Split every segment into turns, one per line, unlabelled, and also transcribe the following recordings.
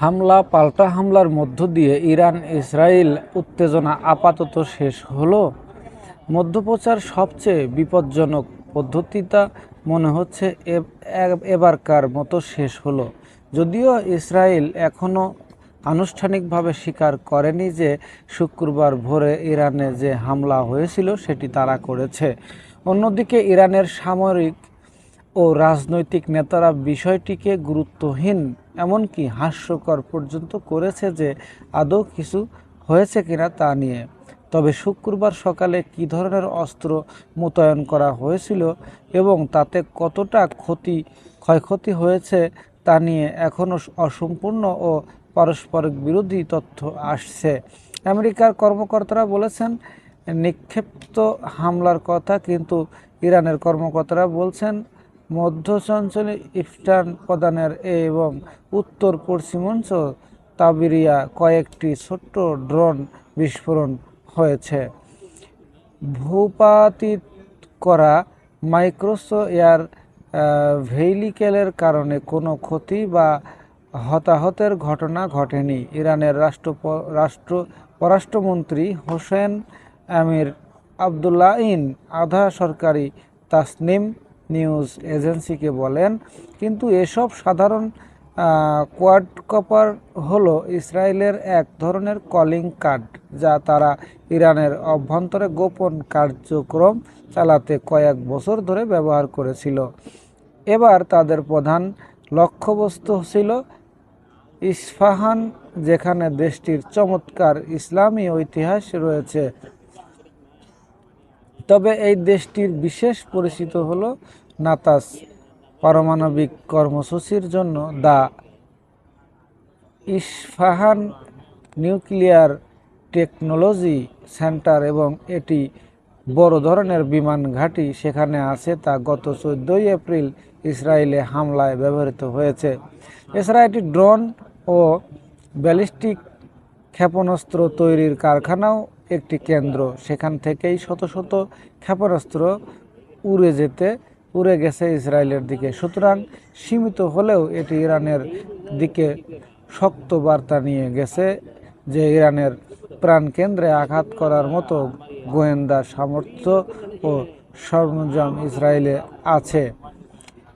হামলা পাল্টা হামলার মধ্য দিয়ে ইরান-ইসরায়েল উত্তেজনা আপাতত শেষ হলো। মধ্যপ্রাচ্যের সবচেয়ে বিপজ্জনক পদ্ধতিটা মনে হচ্ছে এবারকার মতো শেষ হলো। যদিও ইসরায়েল এখনও আনুষ্ঠানিকভাবে স্বীকার করেনি যে শুক্রবার ভোরে ইরানে যে হামলা হয়েছিল সেটি তারা করেছে। অন্যদিকে ইরানের সামরিক ও রাজনৈতিক নেতারা বিষয়টিকে গুরুত্বহীন, এমনকি হাস্যকর পর্যন্ত করেছে যে আদৌ কিছু হয়েছে কিনা তা নিয়ে। তবে শুক্রবার সকালে কী ধরনের অস্ত্র মোতায়েন করা হয়েছিল এবং তাতে কতটা ক্ষয়ক্ষতি হয়েছে তা নিয়ে এখনও অসম্পূর্ণ ও পারস্পরিক বিরোধী তথ্য আসছে। আমেরিকার কর্মকর্তারা বলেছেন নিক্ষিপ্ত হামলার কথা, কিন্তু ইরানের কর্মকর্তারা বলছেন মধ্যাঞ্চলে ইস্টার্ন প্রধানের এবং উত্তর পশ্চিমাঞ্চ তাবেরিয়া কয়েকটি ছোট্ট ড্রোন বিস্ফোরণ হয়েছে। ভূপাতিত করা মাইক্রোস এয়ার ভেহিকেলের কারণে কোনো ক্ষতি বা হতাহতের ঘটনা ঘটেনি। ইরানের পররাষ্ট্রমন্ত্রী হোসেন আমির আবদুল্লাহিয়ান আধা সরকারি তাসনিম নিউজ এজেন্সিকে বলেন, কিন্তু এসব সাধারণ কোয়াডকপার হলো ইসরায়েলের এক ধরনের কলিং কার্ড, যা তারা ইরানের অভ্যন্তরে গোপন কার্যক্রম চালাতে কয়েক বছর ধরে ব্যবহার করেছিল। এবার তাদের প্রধান লক্ষ্যবস্তু ছিল ইস্পাহান, যেখানে দেশটির চমৎকার ইসলামী ইতিহাস রয়েছে। তবে এই দেশটির বিশেষ পরিচিত হল নাতাস পারমাণবিক কর্মসূচির জন্য the Isfahan nuclear technology centre, এবং এটি বড় ধরনের বিমান ঘাঁটি সেখানে আছে তা গত 14 এপ্রিল ইসরায়েলে হামলায় ব্যবহৃত হয়েছে। এছাড়া এটি ড্রোন ও ব্যালিস্টিক ক্ষেপণাস্ত্র তৈরির কারখানাও একটি কেন্দ্র। সেখান থেকেই শত শত ক্ষেপণাস্ত্র উড়ে গেছে ইসরায়েলের দিকে। সুতরাং সীমিত হলেও এটি ইরানের দিকে শক্ত বার্তা নিয়ে গেছে যে ইরানের প্রাণকেন্দ্রে আঘাত করার মতো গোয়েন্দা সামর্থ্য ও সরঞ্জাম ইসরায়েলে আছে।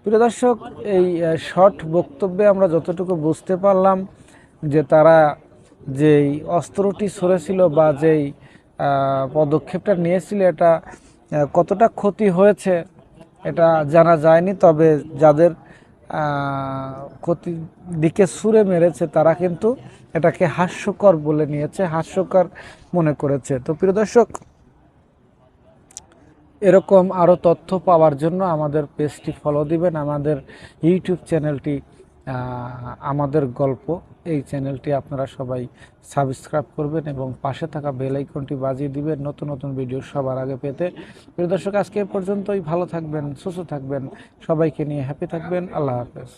প্রিয় দর্শক, এই শর্ট বক্তব্যে আমরা যতটুকু বুঝতে পারলাম যে তারা যেই অস্ত্রটি ছড়েছিল বা যেই পদক্ষেপটা নিয়েছিল এটা কতটা ক্ষতি হয়েছে এটা জানা যায়নি। তবে যাদের ক্ষতির দিকে ছুঁড়ে মেরেছে তারা কিন্তু এটাকে হাস্যকর বলে নিয়েছে, হাস্যকর মনে করেছে। তো প্রিয় দর্শক, এরকম আরও তথ্য পাওয়ার জন্য আমাদের পেজটি ফলো দিবেন। আমাদের ইউটিউব চ্যানেলটি আমাদের গল্প, এই চ্যানেলটি আপনারা সবাই সাবস্ক্রাইব করবেন এবং পাশে থাকা বেল আইকনটি বাজিয়ে দিবেন নতুন নতুন ভিডিও সবার আগে পেতে। প্রিয় দর্শক, আজকে পর্যন্তই। ভালো থাকবেন, সুস্থ থাকবেন, সবাইকে নিয়ে হ্যাপি থাকবেন। আল্লাহ হাফেজ।